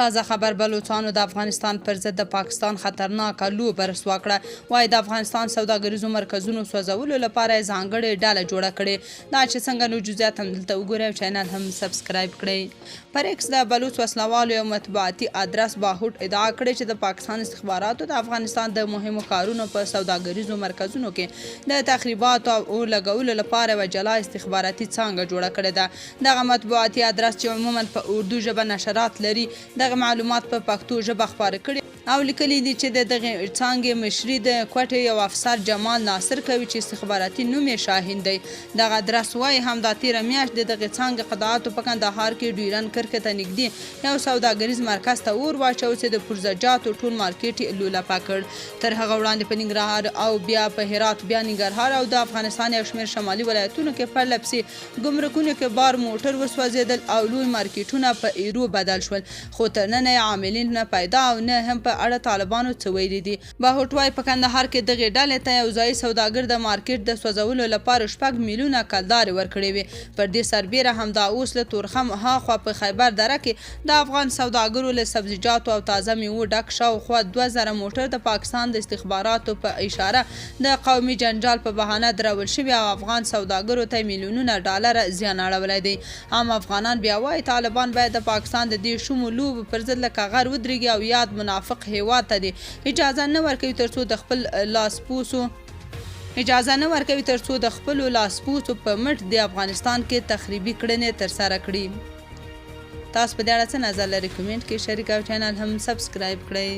تازه خبر بلوچستان د افغانستان پر ضد د پاکستان خطرناکه لوبه رسوا کړه. وایي د افغانستان سوداګریزو مرکزونو سوځولو لپاره یې ځانګړې ډله جوړه کړې. دا چې څنګه نو جزئیات هم دلته وګورئ او چینل هم سبسکرایب کړئ. پر ایکس د بلوچ وسلوالو یو مطبوعاتي ادرس باهوټ ادعا کړې چې د پاکستان استخباراتو د افغانستان د مهمو کارونو په سوداګریزو مرکزونو کې د تخریباتو او لګولو لپاره یوه جلا استخباراتي څانګه جوړه کړې ده. دغه مطبوعاتي ادرس چې عموما په اردو ژبه نشرات لري دغه معلومات په پښتو ژبه خپاره کړي او لیکلي دي چې د دغه څانګې مشري د کوټې یو افسر جمال ناصر کوي چې استخباراتي نوم یې شاهین دی. دغه ادرس وایي همدا تېره میاشت د دغې څانګې قطعاتو په کندهار کې ډیورن کرښې ته نږدې یو سوداګریز مرکز ته اور واچو چې د پرزهجاتو ټول مارکیټ یې لولپه کړ. تر هغه وړاندې په ننګرهار او بیا په هرات بیا ننګرهار او د افغانستان یو شمېر شمالي ولایتونو کې پرله پسې ګمرکونو کې بار موټر وسوځېدل او لوی مارکیټونه په ایرو بدل شول، خو تر ننه یې عاملین نه پیدا او نه هم په اړه طالبانو څه ویلي دي. باهوټ وایي په کندهار کې دغې ډلې ته یو ځایي سوداګر د مارکیټ د سوځولو لپاره 6 میلیونه کلدارې ورکړې وې. پر دې سربیره همدا اوس له تورخم هاخوا په خیبر دره کې د افغان سوداګرو له سبزیجاتو او تازه میوو ډک شاوخوا 2000 موټر د پاکستان د استخباراتو په اشاره د قومي جنجال په بهانه درول شوي او افغان سوداګرو ته میلیونونه ډالر زیان اړولی دی. عام افغانان بیا وایي طالبان باید د پاکستان د دې شومو لوبو پر ضد لکه غر ودرېږي او یاد منافق هیواد ته دې اجازه نه ورکوي ترڅو د خپلو لاسپوڅو په مټ د افغانستان کې تخریبي کړنې ترسره کړي. تاسو په دې اړه څه نظر لرئ؟ کمنټ کې شریک او چینل هم سبسکرایب کړئ.